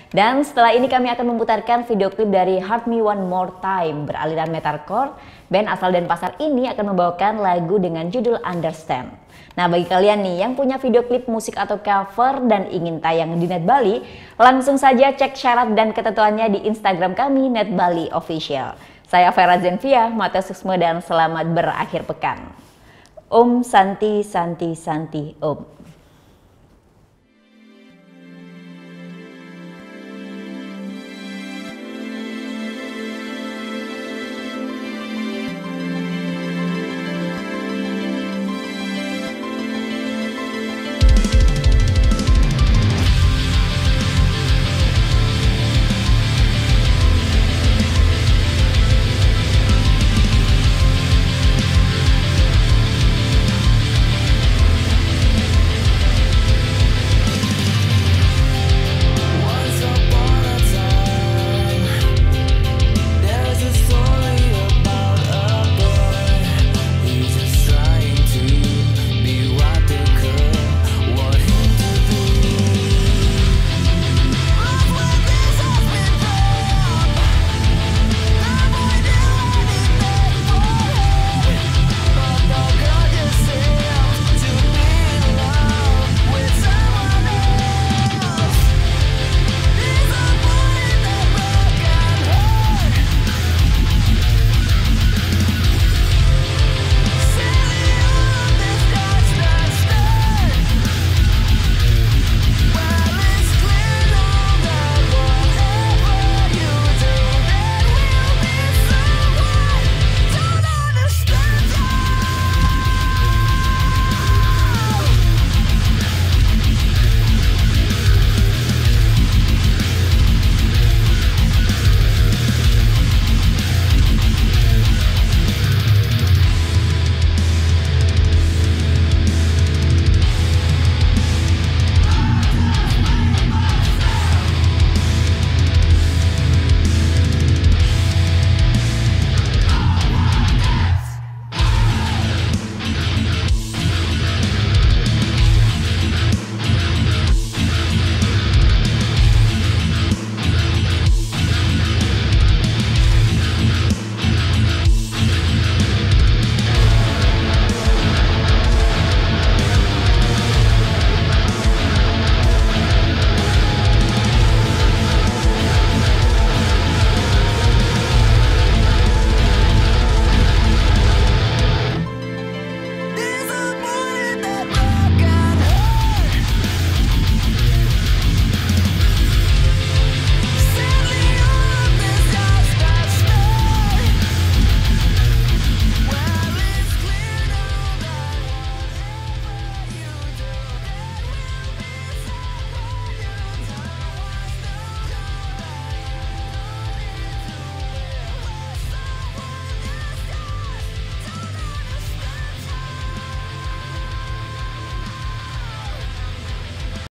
Dan setelah ini kami akan memutarkan video klip dari Hurt Me One More Time beraliran metalcore. Band asal Denpasar ini akan membawakan lagu dengan judul Understand. Nah, bagi kalian nih yang punya video klip musik atau cover dan ingin tayang di Net Bali, langsung saja cek syarat dan ketentuannya di Instagram kami Net Bali Official. Saya Vera Zenvia, mata suksma dan selamat berakhir pekan. Om Santi Santi Santi Om.